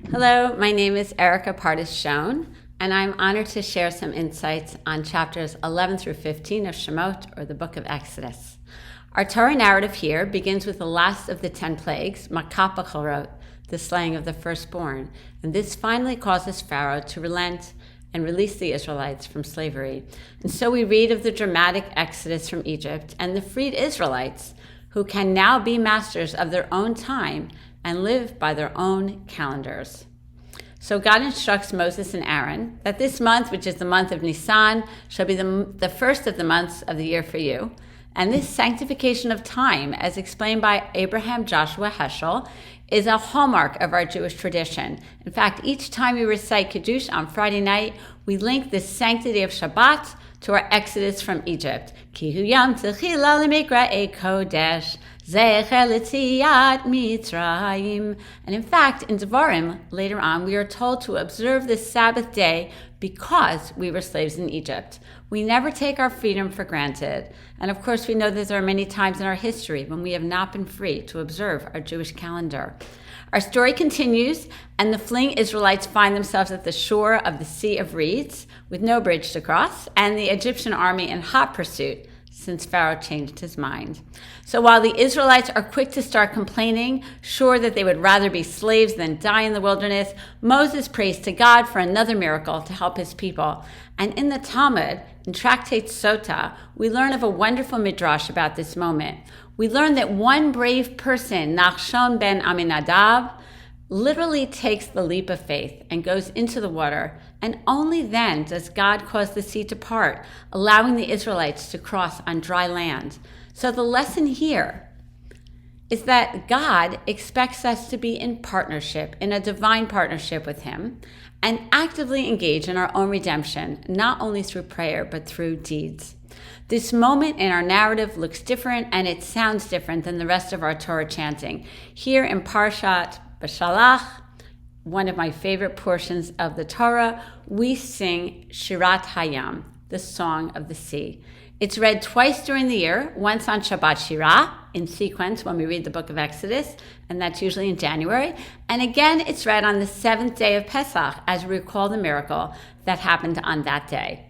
Hello, my name is Erika, part of Schon, and I'm honored to share some insights on chapters 11 through 15 of Shemot, or the book of Exodus. Our Torah narrative here begins with the last of the 10 plagues, Makat B'Chorot, the slaying of the firstborn, and this finally causes Pharaoh to relent and release the Israelites from slavery. And so we read of the dramatic exodus from Egypt and the freed Israelites, who can now be masters of their own time and live by their own calendars. So God instructs Moses and Aaron that this month, which is the month of Nisan, shall be the first of the months of the year for you. And this sanctification of time, as explained by Abraham Joshua Heschel, is a hallmark of our Jewish tradition. In fact, each time we recite Kiddush on Friday night, we link the sanctity of Shabbat to our exodus from Egypt. Ki HaYam techila l'mikra'ei kodesh, zecher l'tziyat Mitzrayim. And in fact, in Devarim, later on, we are told to observe this Sabbath day because we were slaves in Egypt. We never take our freedom for granted. And of course, we know that there are many times in our history when we have not been free to observe our Jewish calendar. Our story continues, and the fleeing Israelites find themselves at the shore of the Sea of Reeds with no bridge to cross, and the Egyptian army in hot pursuit, since Pharaoh changed his mind. So while the Israelites are quick to start complaining, sure that they would rather be slaves than die in the wilderness, Moses prays to God for another miracle to help his people. And in the Talmud, in Tractate Sota, we learn of a wonderful midrash about this moment. We learn that one brave person, Schon ben Aminadab, literally takes the leap of faith and goes into the water, and only then does God cause the sea to part, allowing the Israelites to cross on dry land. So the lesson here is that God expects us to be in partnership, in a divine partnership with Him, and actively engage in our own redemption, not only through prayer, but through deeds. This moment in our narrative looks different, and it sounds different than the rest of our Torah chanting. Here in Parshat B'Shalach, one of my favorite portions of the Torah, we sing Shirat HaYam, the song of the sea. It's read twice during the year, once on Shabbat Shirah, in sequence when we read the book of Exodus, and that's usually in January. And again, it's read on the 7th day of Pesach, as we recall the miracle that happened on that day.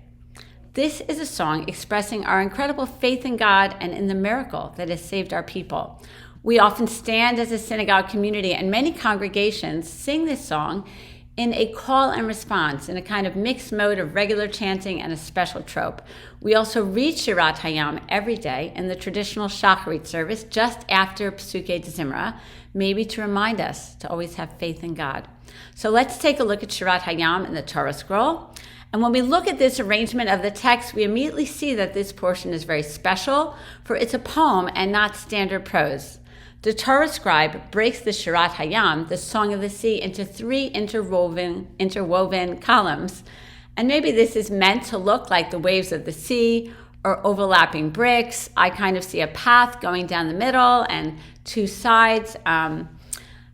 This is a song expressing our incredible faith in God and in the miracle that has saved our people. We often stand as a synagogue community, and many congregations sing this song in a call and response, in a kind of mixed mode of regular chanting and a special trope. We also read Shirat HaYam every day in the traditional Shacharit service just after Psukei Zimra, maybe to remind us to always have faith in God. So let's take a look at Shirat HaYam in the Torah scroll. And when we look at this arrangement of the text, we immediately see that this portion is very special, for it's a poem and not standard prose. The Torah scribe breaks the Shirat HaYam, the Song of the Sea, into 3 interwoven columns. And maybe this is meant to look like the waves of the sea or overlapping bricks. I kind of see a path going down the middle and 2 sides.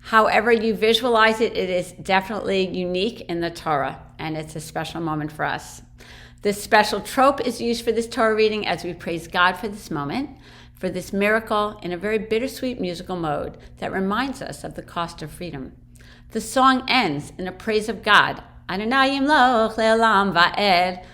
However you visualize it, it is definitely unique in the Torah, and it's a special moment for us. This special trope is used for this Torah reading as we praise God for this moment, for this miracle, in a very bittersweet musical mode that reminds us of the cost of freedom. The song ends in a praise of God. Adonai yimloch le'olam va'ed.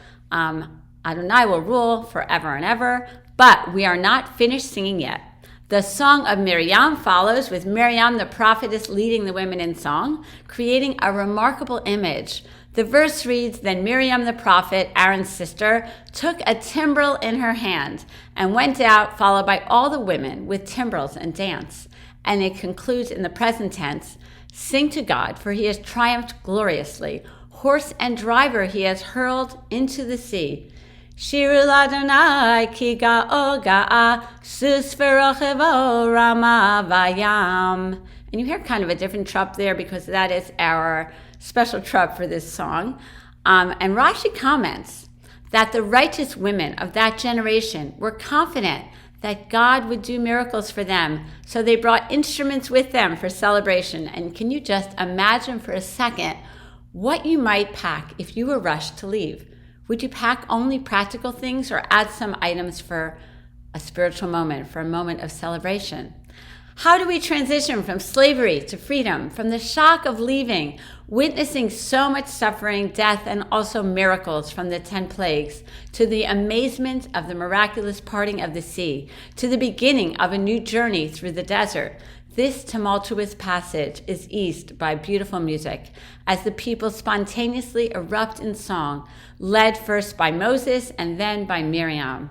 Adonai will rule forever and ever, but we are not finished singing yet. The song of Miriam follows, with Miriam the prophetess leading the women in song, creating a remarkable image. The verse reads, "Then Miriam the prophet, Aaron's sister, took a timbrel in her hand and went out, followed by all the women with timbrels and dance." And it concludes in the present tense, "Sing to God, for he has triumphed gloriously. Horse and driver he has hurled into the sea. Shiru l'Adonai ki ga'o ga'a, sus v'rochevo rama vayam." And you hear kind of a different trop there because that is our special trop for this song. And Rashi comments that the righteous women of that generation were confident that God would do miracles for them, so they brought instruments with them for celebration. And can you just imagine for a second what you might pack if you were rushed to leave? Would you pack only practical things or add some items for a spiritual moment, for a moment of celebration? How do we transition from slavery to freedom, from the shock of leaving, witnessing so much suffering, death, and also miracles from the 10 plagues, to the amazement of the miraculous parting of the sea, to the beginning of a new journey through the desert? This tumultuous passage is eased by beautiful music, as the people spontaneously erupt in song, led first by Moses and then by Miriam.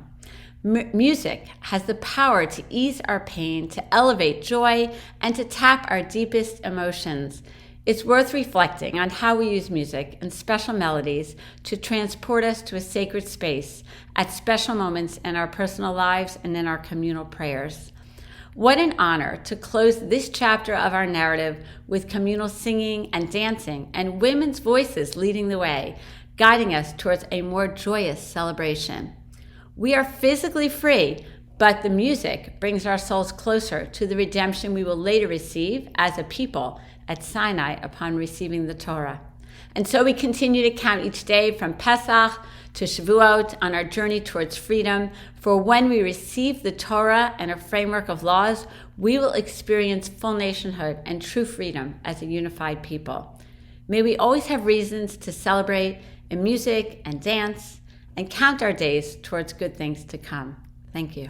Music has the power to ease our pain, to elevate joy, and to tap our deepest emotions. It's worth reflecting on how we use music and special melodies to transport us to a sacred space at special moments in our personal lives and in our communal prayers. What an honor to close this chapter of our narrative with communal singing and dancing and women's voices leading the way, guiding us towards a more joyous celebration. We are physically free, but the music brings our souls closer to the redemption we will later receive as a people at Sinai upon receiving the Torah. And so we continue to count each day from Pesach to Shavuot on our journey towards freedom, for when we receive the Torah and a framework of laws, we will experience full nationhood and true freedom as a unified people. May we always have reasons to celebrate in music and dance, and count our days towards good things to come. Thank you.